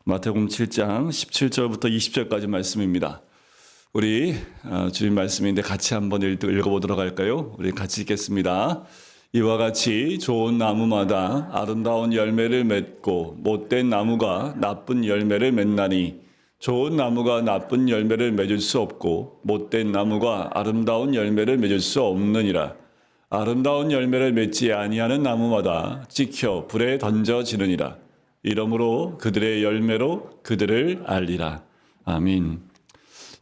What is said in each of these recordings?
마태복음 7장 17절부터 20절까지 말씀입니다. 우리 주님 말씀인데 같이 한번 읽어보도록 할까요? 우리 같이 읽겠습니다. 이와 같이 좋은 나무마다 아름다운 열매를 맺고 못된 나무가 나쁜 열매를 맺나니 좋은 나무가 나쁜 열매를 맺을 수 없고 못된 나무가 아름다운 열매를 맺을 수 없느니라. 아름다운 열매를 맺지 아니하는 나무마다 찍혀 불에 던져지느니라. 이러므로 그들의 열매로 그들을 알리라. 아멘.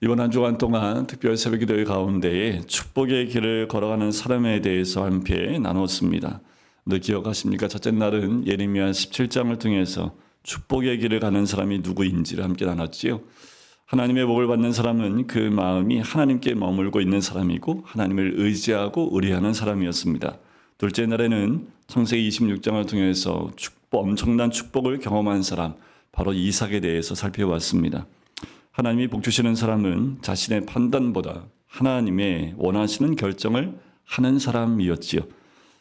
이번 한 주간 동안 특별 새벽 기도회 가운데에 축복의 길을 걸어가는 사람에 대해서 함께 나눴습니다. 늘 기억하십니까? 첫째 날은 예레미야 17장을 통해서 축복의 길을 가는 사람이 누구인지를 함께 나눴지요. 하나님의 복을 받는 사람은 그 마음이 하나님께 머물고 있는 사람이고 하나님을 의지하고 의뢰하는 사람이었습니다. 둘째 날에는 창세기 26장을 통해서 엄청난 축복을 경험한 사람, 바로 이삭에 대해서 살펴봤습니다. 하나님이 복 주시는 사람은 자신의 판단보다 하나님의 원하시는 결정을 하는 사람이었지요.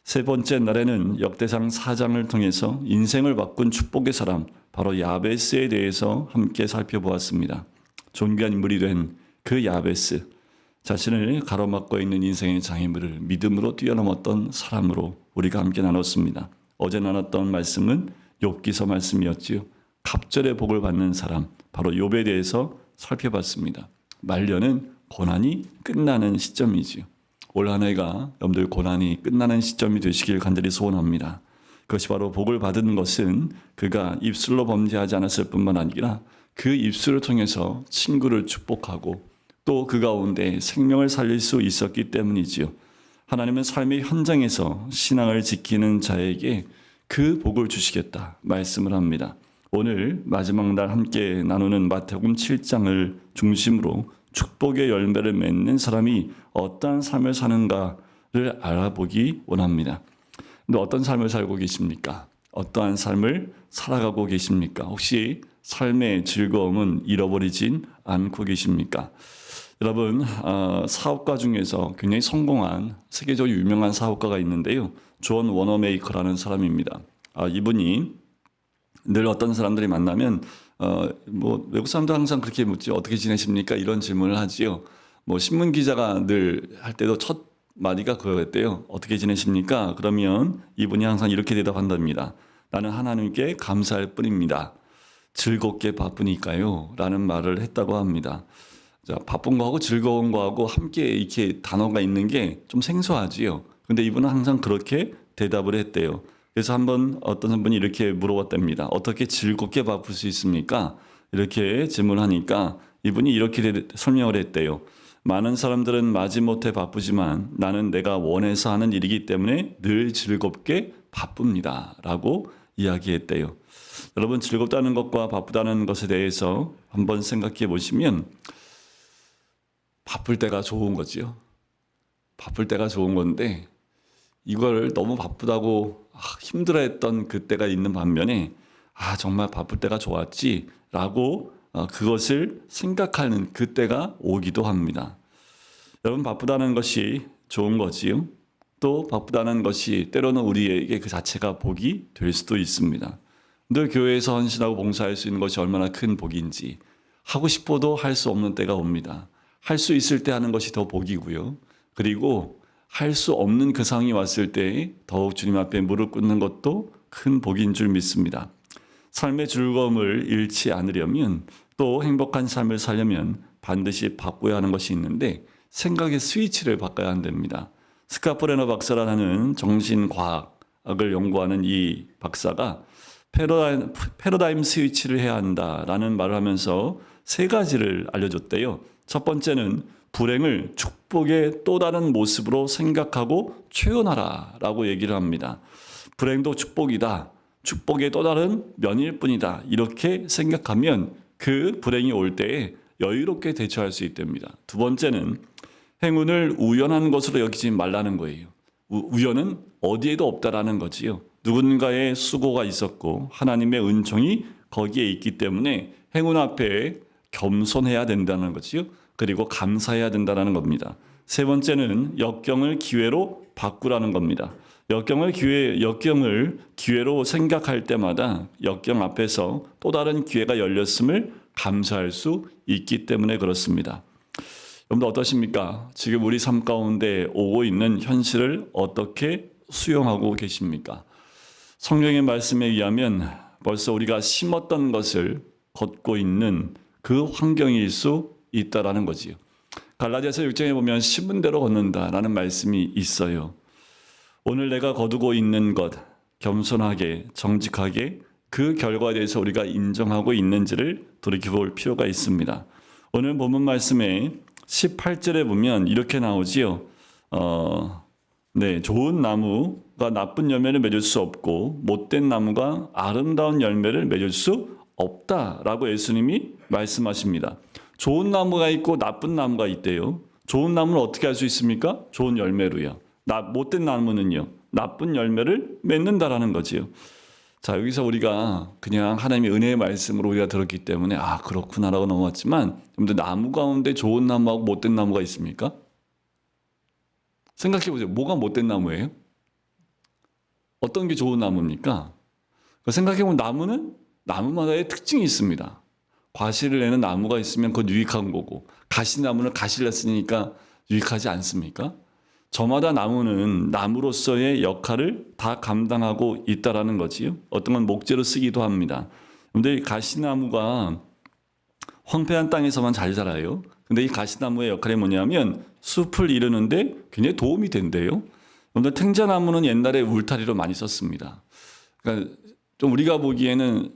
세 번째 날에는 역대상 4장을 통해서 인생을 바꾼 축복의 사람, 바로 야베스에 대해서 함께 살펴보았습니다. 존귀한 인물이 된 그 야베스, 자신을 가로막고 있는 인생의 장애물을 믿음으로 뛰어넘었던 사람으로 우리가 함께 나눴습니다. 어제 나눴던 말씀은 욥기서 말씀이었지요. 갑절의 복을 받는 사람, 바로 욥에 대해서 살펴봤습니다. 말년은 고난이 끝나는 시점이지요. 올 한 해가 여러분들 고난이 끝나는 시점이 되시길 간절히 소원합니다. 그것이 바로 복을 받은 것은 그가 입술로 범죄하지 않았을 뿐만 아니라 그 입술을 통해서 친구를 축복하고 또 그 가운데 생명을 살릴 수 있었기 때문이지요. 하나님은 삶의 현장에서 신앙을 지키는 자에게 그 복을 주시겠다 말씀을 합니다. 오늘 마지막 날 함께 나누는 마태복음 7장을 중심으로 축복의 열매를 맺는 사람이 어떠한 삶을 사는가를 알아보기 원합니다. 근데 어떤 삶을 살고 계십니까? 어떠한 삶을 살아가고 계십니까? 혹시 삶의 즐거움은 잃어버리진 않고 계십니까? 여러분, 사업가 중에서 굉장히 성공한 세계적으로 유명한 사업가가 있는데요. 존 워너메이커라는 사람입니다. 이분이 늘 어떤 사람들이 만나면 외국 사람도 항상 그렇게 묻죠. 어떻게 지내십니까? 이런 질문을 하지요. 신문 기자가 늘 할 때도 첫 마디가 그거였대요. 어떻게 지내십니까? 그러면 이분이 항상 이렇게 대답한답니다. 나는 하나님께 감사할 뿐입니다. 즐겁게 바쁘니까요. 라는 말을 했다고 합니다. 자, 바쁜 거하고 즐거운 거하고 함께 이렇게 단어가 있는 게 좀 생소하지요. 근데 이분은 항상 그렇게 대답을 했대요. 그래서 한번 어떤 분이 이렇게 물어봤답니다. 어떻게 즐겁게 바쁠 수 있습니까? 이렇게 질문하니까 이분이 이렇게 설명을 했대요. 많은 사람들은 마지못해 바쁘지만 나는 내가 원해서 하는 일이기 때문에 늘 즐겁게 바쁩니다. 라고 이야기했대요. 여러분, 즐겁다는 것과 바쁘다는 것에 대해서 한번 생각해 보시면 바쁠 때가 좋은 거지요. 바쁠 때가 좋은 건데 이걸 너무 바쁘다고 힘들어했던 그때가 있는 반면에 정말 바쁠 때가 좋았지라고 그것을 생각하는 그때가 오기도 합니다. 여러분, 바쁘다는 것이 좋은 거지요. 또 바쁘다는 것이 때로는 우리에게 그 자체가 복이 될 수도 있습니다. 늘 교회에서 헌신하고 봉사할 수 있는 것이 얼마나 큰 복인지 하고 싶어도 할 수 없는 때가 옵니다. 할 수 있을 때 하는 것이 더 복이고요. 그리고 할 수 없는 그 상황이 왔을 때 더욱 주님 앞에 무릎 꿇는 것도 큰 복인 줄 믿습니다. 삶의 즐거움을 잃지 않으려면 또 행복한 삶을 살려면 반드시 바꿔야 하는 것이 있는데 생각의 스위치를 바꿔야 한답니다. 스카프레너 박사라는 정신과학을 연구하는 이 박사가 패러다임 스위치를 해야 한다라는 말을 하면서 세 가지를 알려줬대요. 첫 번째는 불행을 축복의 또 다른 모습으로 생각하고 표현하라 라고 얘기를 합니다. 불행도 축복이다. 축복의 또 다른 면일 뿐이다. 이렇게 생각하면 그 불행이 올 때에 여유롭게 대처할 수 있답니다. 두 번째는 행운을 우연한 것으로 여기지 말라는 거예요. 우연은 어디에도 없다라는 거지요. 누군가의 수고가 있었고 하나님의 은총이 거기에 있기 때문에 행운 앞에 겸손해야 된다는 거지요. 그리고 감사해야 된다는 겁니다. 세 번째는 역경을 기회로 바꾸라는 겁니다. 역경을 기회로 생각할 때마다 역경 앞에서 또 다른 기회가 열렸음을 감사할 수 있기 때문에 그렇습니다. 여러분들 어떠십니까? 지금 우리 삶 가운데 오고 있는 현실을 어떻게 수용하고 계십니까? 성경의 말씀에 의하면 벌써 우리가 심었던 것을 걷고 있는 그 환경일 수 있다라는 거지요. 갈라디아서 6장에 보면 심은 대로 걷는다라는 말씀이 있어요. 오늘 내가 거두고 있는 것, 겸손하게, 정직하게 그 결과에 대해서 우리가 인정하고 있는지를 돌이켜볼 필요가 있습니다. 오늘 본문 말씀에 18절에 보면 이렇게 나오지요. 좋은 나무가 나쁜 열매를 맺을 수 없고 못된 나무가 아름다운 열매를 맺을 수 없다라고 예수님이 말씀하십니다. 좋은 나무가 있고 나쁜 나무가 있대요. 좋은 나무는 어떻게 할 수 있습니까? 좋은 열매로요. 못된 나무는요. 나쁜 열매를 맺는다라는 거지요. 자, 여기서 우리가 그냥 하나님의 은혜의 말씀으로 우리가 들었기 때문에 그렇구나라고 넘어왔지만 여러분들 나무 가운데 좋은 나무하고 못된 나무가 있습니까? 생각해 보세요. 뭐가 못된 나무예요? 어떤 게 좋은 나무입니까? 생각해 보면 나무는 나무마다의 특징이 있습니다. 과실을 내는 나무가 있으면 그건 유익한 거고 가시나무는 가시를 냈으니까 유익하지 않습니까? 저마다 나무는 나무로서의 역할을 다 감당하고 있다라는 거지요. 어떤 건 목재로 쓰기도 합니다. 그런데 가시나무가 황폐한 땅에서만 잘 자라요. 근데 이 가시나무의 역할이 뭐냐면 숲을 이루는데 굉장히 도움이 된대요. 그런데 탱자나무는 옛날에 울타리로 많이 썼습니다. 그러니까 좀 우리가 보기에는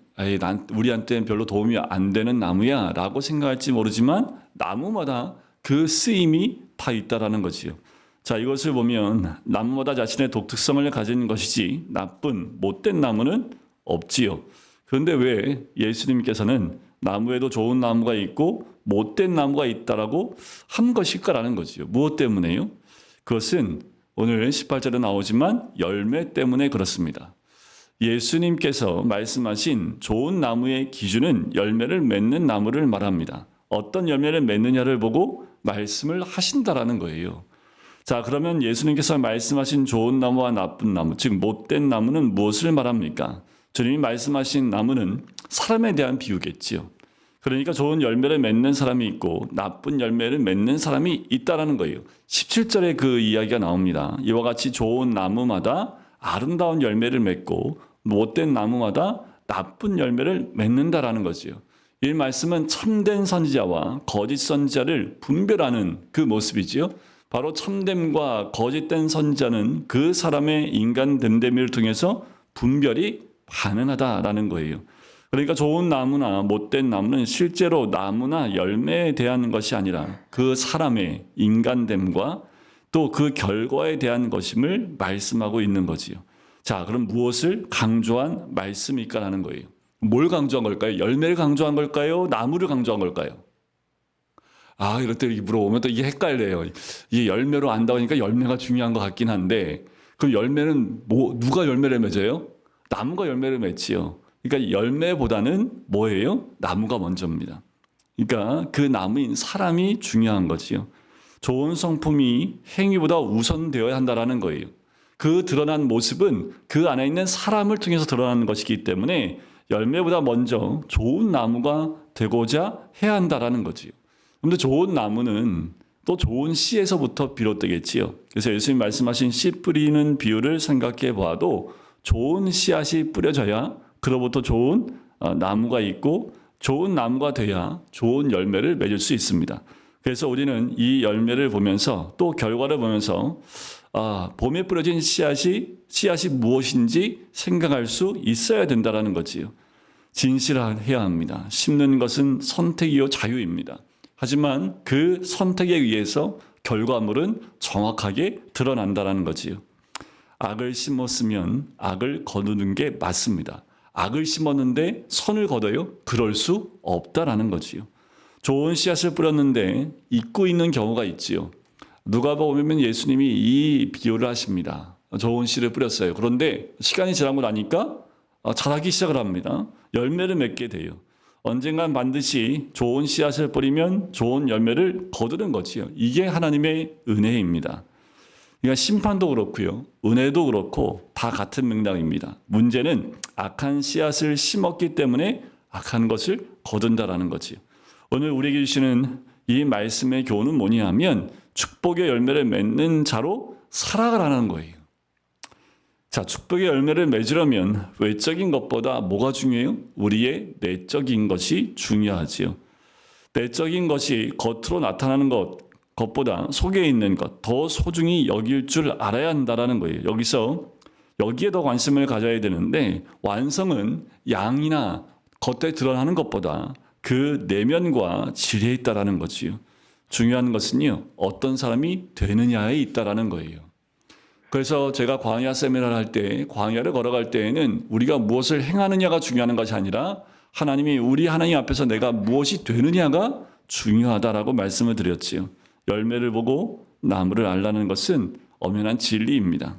우리한테는 별로 도움이 안 되는 나무야 라고 생각할지 모르지만 나무마다 그 쓰임이 다 있다라는 거지요. 자, 이것을 보면 나무마다 자신의 독특성을 가진 것이지 나쁜 못된 나무는 없지요. 그런데 왜 예수님께서는 나무에도 좋은 나무가 있고 못된 나무가 있다라고 한 것일까라는 거지요. 무엇 때문에요? 그것은 오늘 18절에 나오지만 열매 때문에 그렇습니다. 예수님께서 말씀하신 좋은 나무의 기준은 열매를 맺는 나무를 말합니다. 어떤 열매를 맺느냐를 보고 말씀을 하신다라는 거예요. 자, 그러면 예수님께서 말씀하신 좋은 나무와 나쁜 나무, 즉 못된 나무는 무엇을 말합니까? 주님이 말씀하신 나무는 사람에 대한 비유겠지요. 그러니까 좋은 열매를 맺는 사람이 있고 나쁜 열매를 맺는 사람이 있다라는 거예요. 17절에 그 이야기가 나옵니다. 이와 같이 좋은 나무마다 아름다운 열매를 맺고 못된 나무마다 나쁜 열매를 맺는다라는 거지요. 이 말씀은 참된 선지자와 거짓 선지자를 분별하는 그 모습이지요. 바로 참됨과 거짓된 선지자는 그 사람의 인간 됨됨이를 통해서 분별이 가능하다라는 거예요. 그러니까 좋은 나무나 못된 나무는 실제로 나무나 열매에 대한 것이 아니라 그 사람의 인간됨과 또 그 결과에 대한 것임을 말씀하고 있는 거지요. 자, 그럼 무엇을 강조한 말씀일까라는 거예요. 뭘 강조한 걸까요? 열매를 강조한 걸까요? 나무를 강조한 걸까요? 이럴 때 이렇게 물어보면 또 이게 헷갈려요. 이게 열매로 안다니까 열매가 중요한 것 같긴 한데, 그럼 열매는 누가 열매를 맺어요? 나무가 열매를 맺지요. 그러니까 열매보다는 뭐예요? 나무가 먼저입니다. 그러니까 그 나무인 사람이 중요한 거지요. 좋은 성품이 행위보다 우선되어야 한다라는 거예요. 그 드러난 모습은 그 안에 있는 사람을 통해서 드러나는 것이기 때문에 열매보다 먼저 좋은 나무가 되고자 해야 한다라는 거지요. 그런데 좋은 나무는 또 좋은 씨에서부터 비롯되겠지요. 그래서 예수님 말씀하신 씨 뿌리는 비유를 생각해 보아도 좋은 씨앗이 뿌려져야 그로부터 좋은 나무가 있고 좋은 나무가 돼야 좋은 열매를 맺을 수 있습니다. 그래서 우리는 이 열매를 보면서 또 결과를 보면서 봄에 뿌려진 씨앗이 무엇인지 생각할 수 있어야 된다는 거지요. 진실해야 합니다. 심는 것은 선택이요 자유입니다. 하지만 그 선택에 의해서 결과물은 정확하게 드러난다는 거지요. 악을 심었으면 악을 거두는 게 맞습니다. 악을 심었는데 선을 거둬요? 그럴 수 없다라는 거지요. 좋은 씨앗을 뿌렸는데 잊고 있는 경우가 있지요. 누가복음 보면 예수님이 이 비유를 하십니다. 좋은 씨를 뿌렸어요. 그런데 시간이 지나고 나니까 자라기 시작을 합니다. 열매를 맺게 돼요. 언젠간 반드시 좋은 씨앗을 뿌리면 좋은 열매를 거두는 거지요. 이게 하나님의 은혜입니다. 그러니까 심판도 그렇고요. 은혜도 그렇고 다 같은 맥락입니다. 문제는 악한 씨앗을 심었기 때문에 악한 것을 거둔다라는 거지요. 오늘 우리에게 주시는 이 말씀의 교훈은 뭐냐면 축복의 열매를 맺는 자로 살아가라는 거예요. 자, 축복의 열매를 맺으려면 외적인 것보다 뭐가 중요해요? 우리의 내적인 것이 중요하지요. 내적인 것이 겉으로 나타나는 것보다 속에 있는 것 더 소중히 여길 줄 알아야 한다라는 거예요. 여기에 더 관심을 가져야 되는데 완성은 양이나 겉에 드러나는 것보다 그 내면과 질에 있다라는 거지요. 중요한 것은요, 어떤 사람이 되느냐에 있다라는 거예요. 그래서 제가 광야 세미나를 할 때, 광야를 걸어갈 때에는 우리가 무엇을 행하느냐가 중요한 것이 아니라 우리 하나님 앞에서 내가 무엇이 되느냐가 중요하다라고 말씀을 드렸지요. 열매를 보고 나무를 알라는 것은 엄연한 진리입니다.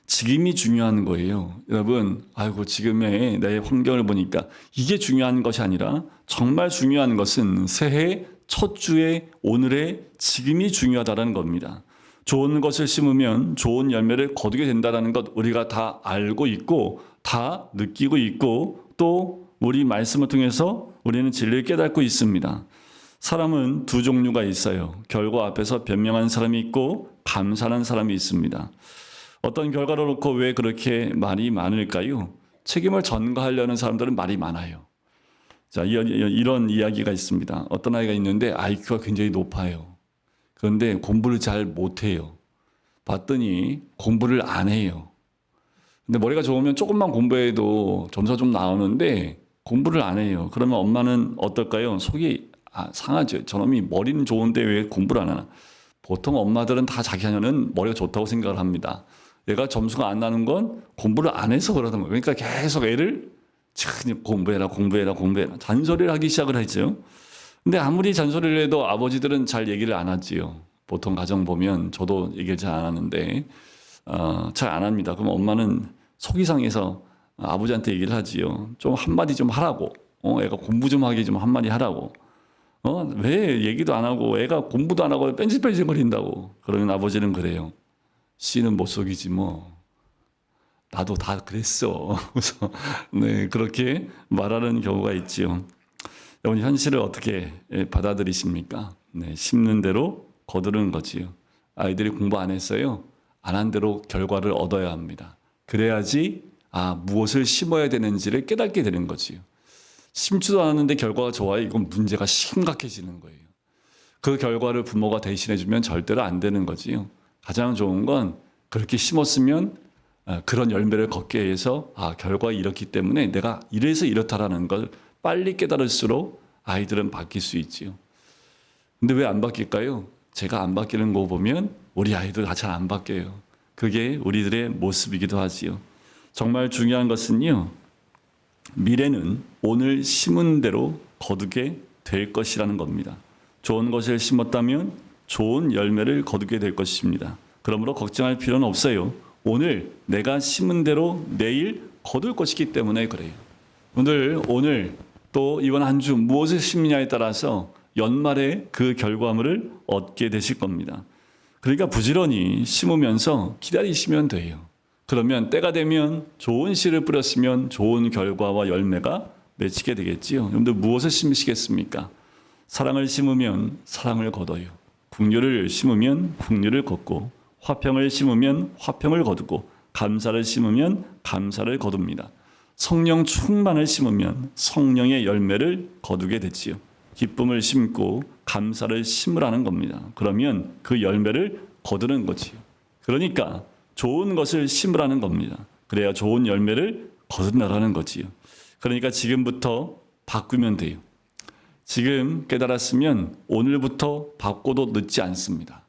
지금이 중요한 거예요. 여러분, 지금의 내 환경을 보니까 이게 중요한 것이 아니라 정말 중요한 것은 새해 첫 주의 오늘의 지금이 중요하다는 겁니다. 좋은 것을 심으면 좋은 열매를 거두게 된다는 것 우리가 다 알고 있고 다 느끼고 있고 또 우리 말씀을 통해서 우리는 진리를 깨닫고 있습니다. 사람은 두 종류가 있어요. 결과 앞에서 변명한 사람이 있고 감사하는 사람이 있습니다. 어떤 결과를 놓고 왜 그렇게 말이 많을까요? 책임을 전가하려는 사람들은 말이 많아요. 자, 이런 이야기가 있습니다. 어떤 아이가 있는데 IQ가 굉장히 높아요. 그런데 공부를 잘 못해요. 봤더니 공부를 안 해요. 근데 머리가 좋으면 조금만 공부해도 점수가 좀 나오는데 공부를 안 해요. 그러면 엄마는 어떨까요? 속이 상하죠. 저놈이 머리는 좋은데 왜 공부를 안 하나? 보통 엄마들은 다 자기 자녀는 머리가 좋다고 생각을 합니다. 얘가 점수가 안 나는 건 공부를 안 해서 그러던 거예요. 그러니까 계속 애를 공부해라 잔소리를 하기 시작을 했죠. 근데 아무리 잔소리를 해도 아버지들은 잘 얘기를 안 하지요. 보통 가정 보면 저도 얘기를 잘 안 하는데 잘 안 합니다. 그럼 엄마는 속이 상해서 아버지한테 얘기를 하지요. 좀 한마디 좀 하라고. 애가 공부 좀 하게 좀 한마디 하라고. 왜 얘기도 안 하고 애가 공부도 안 하고 뺀질뺀질 거린다고. 그러면 아버지는 그래요. 씨는 못 속이지 뭐. 나도 다 그랬어. 그래서 네, 그렇게 말하는 경우가 있지요. 여러분 현실을 어떻게 받아들이십니까? 네, 심는 대로 거두는 거지요. 아이들이 공부 안 했어요. 안 한 대로 결과를 얻어야 합니다. 그래야지 무엇을 심어야 되는지를 깨닫게 되는 거지요. 심지도 않았는데 결과가 좋아요. 이건 문제가 심각해지는 거예요. 그 결과를 부모가 대신해주면 절대로 안 되는 거지요. 가장 좋은 건 그렇게 심었으면 그런 열매를 걷게 해서 결과가 이렇기 때문에 내가 이래서 이렇다라는 걸 빨리 깨달을수록 아이들은 바뀔 수 있지요. 근데 왜 안 바뀔까요? 제가 안 바뀌는 거 보면 우리 아이들 다 잘 안 바뀌어요. 그게 우리들의 모습이기도 하지요. 정말 중요한 것은요. 미래는 오늘 심은 대로 거두게 될 것이라는 겁니다. 좋은 것을 심었다면 좋은 열매를 거두게 될 것입니다. 그러므로 걱정할 필요는 없어요. 오늘 내가 심은 대로 내일 거둘 것이기 때문에 그래요. 오늘 또 이번 한 주 무엇을 심느냐에 따라서 연말에 그 결과물을 얻게 되실 겁니다. 그러니까 부지런히 심으면서 기다리시면 돼요. 그러면 때가 되면 좋은 씨를 뿌렸으면 좋은 결과와 열매가 맺히게 되겠지요. 여러분들 무엇을 심으시겠습니까? 사랑을 심으면 사랑을 거둬요. 긍휼을 심으면 긍휼을 걷고 화평을 심으면 화평을 거두고 감사를 심으면 감사를 거둡니다. 성령 충만을 심으면 성령의 열매를 거두게 되지요. 기쁨을 심고 감사를 심으라는 겁니다. 그러면 그 열매를 거두는 거지요. 그러니까 좋은 것을 심으라는 겁니다. 그래야 좋은 열매를 거둔다라는 거지요. 그러니까 지금부터 바꾸면 돼요. 지금 깨달았으면 오늘부터 바꿔도 늦지 않습니다.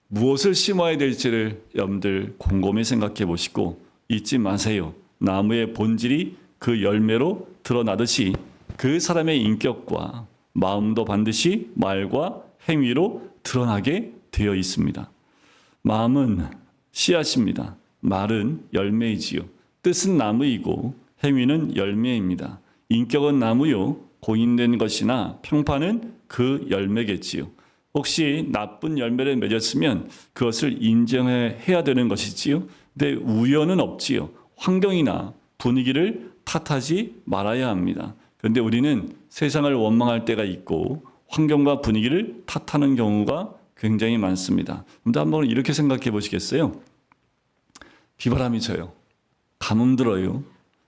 무엇을 심어야 될지를 여러분들 곰곰이 생각해 보시고 잊지 마세요. 나무의 본질이 그 열매로 드러나듯이 그 사람의 인격과 마음도 반드시 말과 행위로 드러나게 되어 있습니다. 마음은 씨앗입니다. 말은 열매이지요. 뜻은 나무이고 행위는 열매입니다. 인격은 나무요. 공인된 것이나 평판은 그 열매겠지요. 혹시 나쁜 열매를 맺었으면 그것을 인정해야 되는 것이지요. 근데 우연은 없지요. 환경이나 분위기를 탓하지 말아야 합니다. 그런데 우리는 세상을 원망할 때가 있고 환경과 분위기를 탓하는 경우가 굉장히 많습니다. 근데 한번 이렇게 생각해 보시겠어요? 비바람이 쳐요. 가뭄 들어요.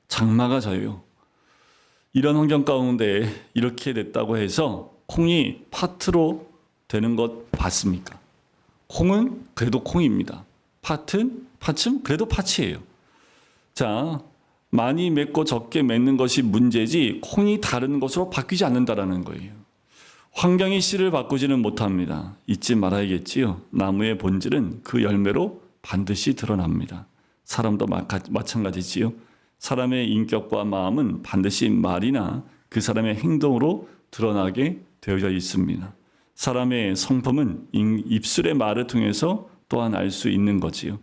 장마가 져요. 이런 환경 가운데 이렇게 됐다고 해서 콩이 파트로 되는 것 봤습니까? 콩은 그래도 콩입니다. 팥은 그래도 팥이에요. 자, 많이 맺고 적게 맺는 것이 문제지 콩이 다른 것으로 바뀌지 않는다라는 거예요. 환경이 씨를 바꾸지는 못합니다. 잊지 말아야겠지요. 나무의 본질은 그 열매로 반드시 드러납니다. 사람도 마찬가지지요. 사람의 인격과 마음은 반드시 말이나 그 사람의 행동으로 드러나게 되어져 있습니다. 사람의 성품은 입술의 말을 통해서 또한 알 수 있는 거지요.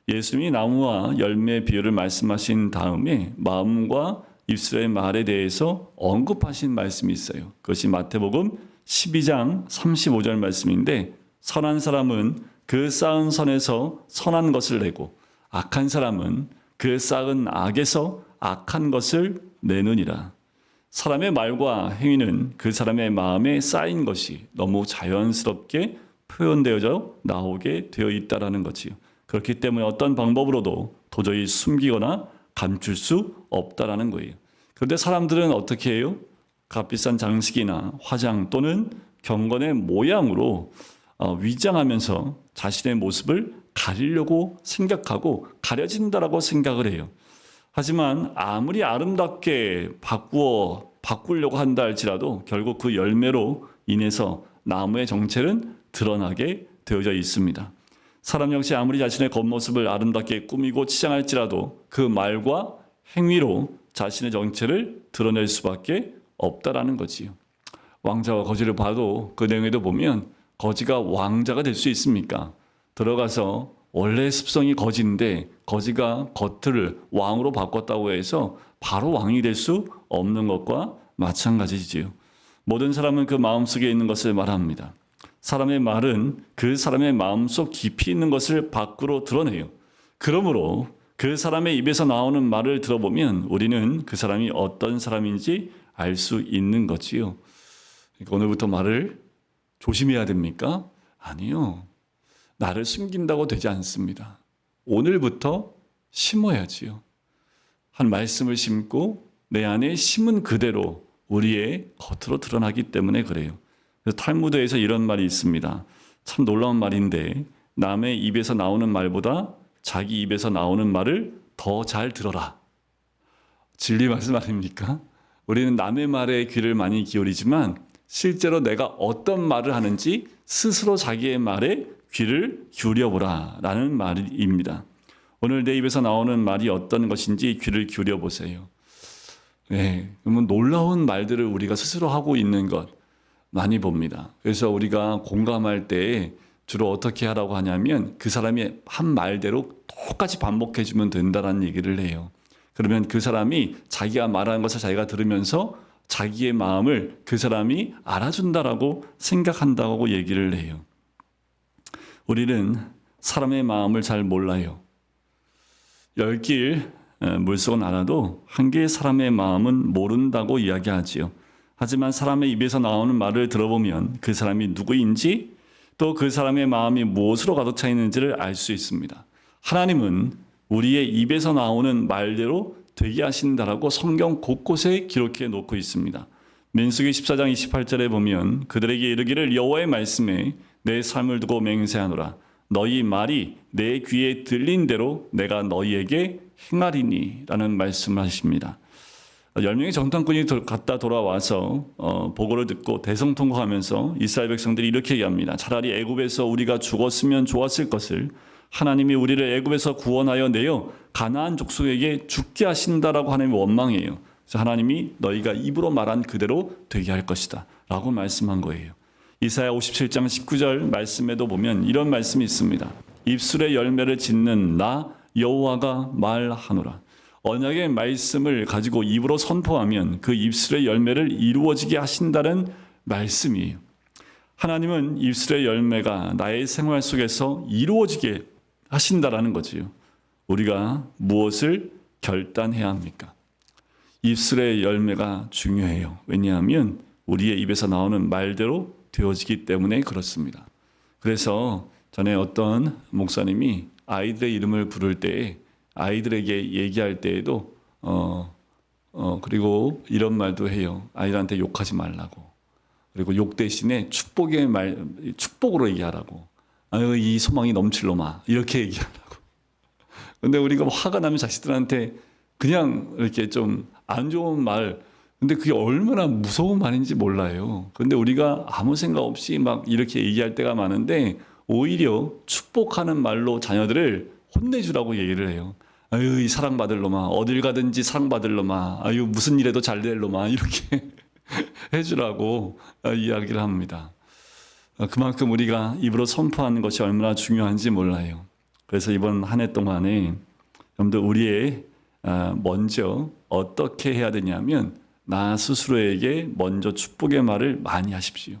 예수님이 나무와 열매 비유를 말씀하신 다음에 마음과 입술의 말에 대해서 언급하신 말씀이 있어요. 그것이 마태복음 12장 35절 말씀인데 선한 사람은 그 쌓은 선에서 선한 것을 내고 악한 사람은 그 쌓은 악에서 악한 것을 내느니라. 사람의 말과 행위는 그 사람의 마음에 쌓인 것이 너무 자연스럽게 표현되어져 나오게 되어 있다라는 거지요. 그렇기 때문에 어떤 방법으로도 도저히 숨기거나 감출 수 없다라는 거예요. 그런데 사람들은 어떻게 해요? 값비싼 장식이나 화장 또는 경건의 모양으로 위장하면서 자신의 모습을 가리려고 생각하고 가려진다라고 생각을 해요. 하지만 아무리 아름답게 바꾸려고 한다 할지라도 결국 그 열매로 인해서 나무의 정체는 드러나게 되어져 있습니다. 사람 역시 아무리 자신의 겉모습을 아름답게 꾸미고 치장할지라도 그 말과 행위로 자신의 정체를 드러낼 수밖에 없다라는 거지요. 왕자와 거지를 봐도 그 내용에도 보면 거지가 왕자가 될 수 있습니까? 들어가서 원래 습성이 거지인데 거지가 겉을 왕으로 바꿨다고 해서 바로 왕이 될 수 없는 것과 마찬가지지요. 모든 사람은 그 마음속에 있는 것을 말합니다. 사람의 말은 그 사람의 마음속 깊이 있는 것을 밖으로 드러내요. 그러므로 그 사람의 입에서 나오는 말을 들어보면 우리는 그 사람이 어떤 사람인지 알 수 있는 거지요. 그러니까 오늘부터 말을 조심해야 됩니까? 아니요. 나를 숨긴다고 되지 않습니다. 오늘부터 심어야지요. 한 말씀을 심고 내 안에 심은 그대로 우리의 겉으로 드러나기 때문에 그래요. 그래서 탈무드에서 이런 말이 있습니다. 참 놀라운 말인데 남의 입에서 나오는 말보다 자기 입에서 나오는 말을 더 잘 들어라. 진리 말씀 아닙니까? 우리는 남의 말에 귀를 많이 기울이지만 실제로 내가 어떤 말을 하는지 스스로 자기의 말에 귀를 기울여보라 라는 말입니다. 오늘 내 입에서 나오는 말이 어떤 것인지 귀를 기울여 보세요. 네, 그러면 놀라운 말들을 우리가 스스로 하고 있는 것 많이 봅니다. 그래서 우리가 공감할 때 주로 어떻게 하라고 하냐면 그 사람이 한 말대로 똑같이 반복해주면 된다는 얘기를 해요. 그러면 그 사람이 자기가 말하는 것을 자기가 들으면서 자기의 마음을 그 사람이 알아준다라고 생각한다고 얘기를 해요. 우리는 사람의 마음을 잘 몰라요. 10길 물속은 알아도 한 개의 사람의 마음은 모른다고 이야기하지요. 하지만 사람의 입에서 나오는 말을 들어보면 그 사람이 누구인지 또 그 사람의 마음이 무엇으로 가득 차 있는지를 알 수 있습니다. 하나님은 우리의 입에서 나오는 말대로 되게 하신다라고 성경 곳곳에 기록해 놓고 있습니다. 민수기 14장 28절에 보면 그들에게 이르기를 여호와의 말씀에 내 삶을 두고 맹세하노라. 너희 말이 내 귀에 들린 대로 내가 너희에게 행하리니 라는 말씀하십니다. 10명의 정탐꾼이 갔다 돌아와서 보고를 듣고 대성통곡하면서 이스라엘 백성들이 이렇게 얘기합니다. 차라리 애굽에서 우리가 죽었으면 좋았을 것을 하나님이 우리를 애굽에서 구원하여 내어 가나안 족속에게 죽게 하신다라고 하나님이 원망해요. 그래서 하나님이 너희가 입으로 말한 그대로 되게 할 것이다 라고 말씀한 거예요. 이사야 57장 19절 말씀에도 보면 이런 말씀이 있습니다. 입술의 열매를 짓는 나 여호와가 말하노라. 언약의 말씀을 가지고 입으로 선포하면 그 입술의 열매를 이루어지게 하신다는 말씀이에요. 하나님은 입술의 열매가 나의 생활 속에서 이루어지게 하신다라는 거지요. 우리가 무엇을 결단해야 합니까? 입술의 열매가 중요해요. 왜냐하면 우리의 입에서 나오는 말대로 되어지기 때문에 그렇습니다. 그래서 전에 어떤 목사님이 아이들의 이름을 부를 때 아이들에게 얘기할 때에도 그리고 이런 말도 해요. 아이들한테 욕하지 말라고. 그리고 욕 대신에 축복으로 얘기하라고. 아유, 이 소망이 넘칠 놈아. 이렇게 얘기하라고. 근데 우리가 화가 나면 자식들한테 그냥 이렇게 좀 안 좋은 말, 근데 그게 얼마나 무서운 말인지 몰라요. 근데 우리가 아무 생각 없이 막 이렇게 얘기할 때가 많은데 오히려 축복하는 말로 자녀들을 혼내주라고 얘기를 해요. 아유, 이 사랑받을 놈아. 어딜 가든지 사랑받을 놈아. 아유, 무슨 일에도 잘 될 놈아. 이렇게 해주라고 이야기를 합니다. 그만큼 우리가 입으로 선포하는 것이 얼마나 중요한지 몰라요. 그래서 이번 한 해 동안에 여러분들 우리의 먼저 어떻게 해야 되냐면 나 스스로에게 먼저 축복의 말을 많이 하십시오.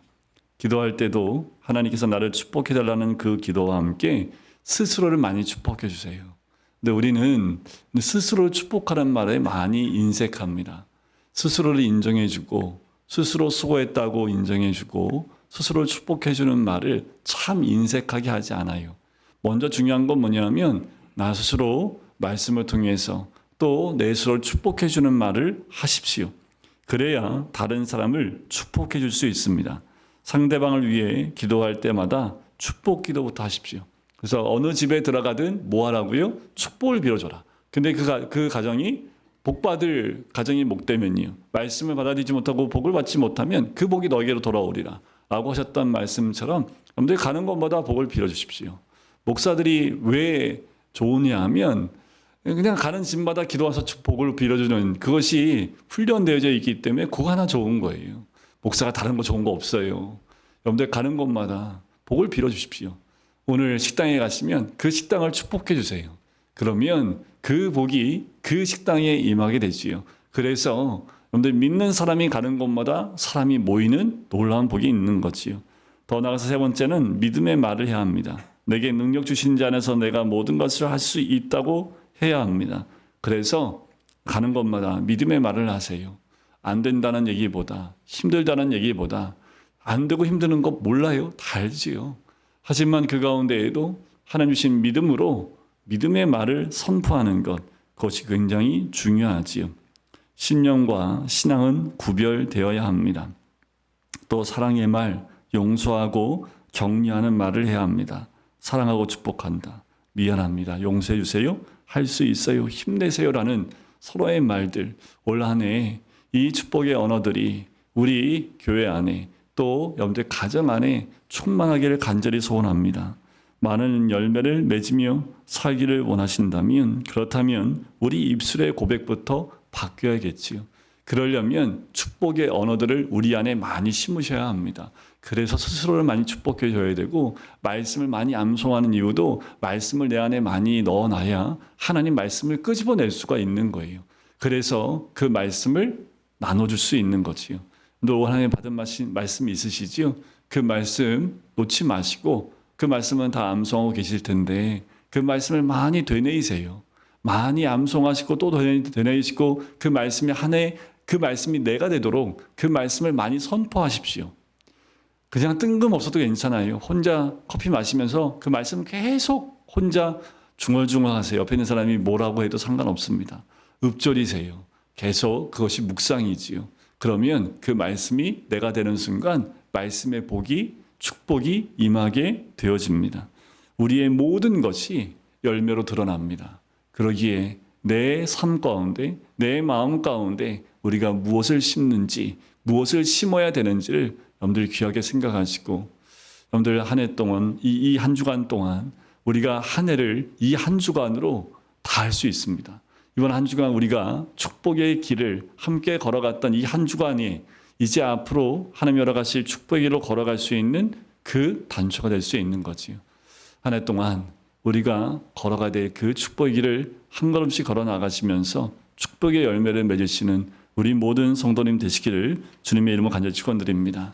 기도할 때도 하나님께서 나를 축복해 달라는 그 기도와 함께 스스로를 많이 축복해 주세요. 근데 우리는 스스로를 축복하는 말에 많이 인색합니다. 스스로를 인정해 주고 스스로 수고했다고 인정해 주고 스스로를 축복해 주는 말을 참 인색하게 하지 않아요. 먼저 중요한 건 뭐냐면 나 스스로 말씀을 통해서 또 내 스스로를 축복해 주는 말을 하십시오. 그래야 다른 사람을 축복해 줄 수 있습니다. 상대방을 위해 기도할 때마다 축복 기도부터 하십시오. 그래서 어느 집에 들어가든 뭐 하라고요? 축복을 빌어줘라. 근데 그 가정이 복받을 가정이 목되면요. 말씀을 받아들이지 못하고 복을 받지 못하면 그 복이 너에게로 돌아오리라. 라고 하셨던 말씀처럼 여러분들 가는 곳마다 복을 빌어주십시오. 목사들이 왜 좋으냐 하면 그냥 가는 집마다 기도와서 복을 빌어주는 그것이 훈련되어져 있기 때문에 그거 하나 좋은 거예요. 목사가 다른 거 좋은 거 없어요. 여러분들 가는 곳마다 복을 빌어주십시오. 오늘 식당에 가시면 그 식당을 축복해 주세요. 그러면 그 복이 그 식당에 임하게 되지요. 그래서 여러분들 믿는 사람이 가는 곳마다 사람이 모이는 놀라운 복이 있는 거지요. 더 나아가서 세 번째는 믿음의 말을 해야 합니다. 내게 능력 주신 자 안에서 내가 모든 것을 할 수 있다고 해야 합니다. 그래서 가는 곳마다 믿음의 말을 하세요. 안 된다는 얘기보다 힘들다는 얘기보다 안 되고 힘드는 거 몰라요. 다 알지요. 하지만 그 가운데에도 하나님 주신 믿음으로 믿음의 말을 선포하는 것 그것이 굉장히 중요하지요. 신령과 신앙은 구별되어야 합니다. 또 사랑의 말, 용서하고 격려하는 말을 해야 합니다. 사랑하고 축복한다. 미안합니다. 용서해 주세요. 할 수 있어요. 힘내세요라는 서로의 말들 올 한 해 이 축복의 언어들이 우리 교회 안에 또 여러분들 가정 안에 충만하기를 간절히 소원합니다. 많은 열매를 맺으며 살기를 원하신다면 그렇다면 우리 입술의 고백부터 바뀌어야겠지요. 그러려면 축복의 언어들을 우리 안에 많이 심으셔야 합니다. 그래서 스스로를 많이 축복해 줘야 되고 말씀을 많이 암송하는 이유도 말씀을 내 안에 많이 넣어놔야 하나님 말씀을 끄집어낼 수가 있는 거예요. 그래서 그 말씀을 나눠줄 수 있는 거지요. 또 하나님 받은 말씀이 있으시지요? 그 말씀 놓지 마시고 그 말씀은 다 암송하고 계실 텐데 그 말씀을 많이 되뇌이세요. 많이 암송하시고 또 되뇌이시고 그 말씀이 한 해 그 말씀이 내가 되도록 그 말씀을 많이 선포하십시오. 그냥 뜬금없어도 괜찮아요. 혼자 커피 마시면서 그 말씀 계속 혼자 중얼중얼 하세요. 옆에 있는 사람이 뭐라고 해도 상관없습니다. 읊조리세요. 계속 그것이 묵상이지요. 그러면 그 말씀이 내가 되는 순간 말씀의 복이 축복이 임하게 되어집니다. 우리의 모든 것이 열매로 드러납니다. 그러기에 내 삶 가운데 내 마음 가운데 우리가 무엇을 심는지 무엇을 심어야 되는지를 여러분들 귀하게 생각하시고 여러분들 한 해 동안 이 한 주간 동안 우리가 한 해를 이 한 주간으로 다 할 수 있습니다. 이번 한 주간 우리가 축복의 길을 함께 걸어갔던 이 한 주간이 이제 앞으로 하나님 열어가실 축복의 길로 걸어갈 수 있는 그 단초가 될 수 있는 거지요. 한 해 동안 우리가 걸어가야 될 그 축복의 길을 한 걸음씩 걸어 나가시면서 축복의 열매를 맺으시는 우리 모든 성도님 되시기를 주님의 이름으로 간절히 축원드립니다.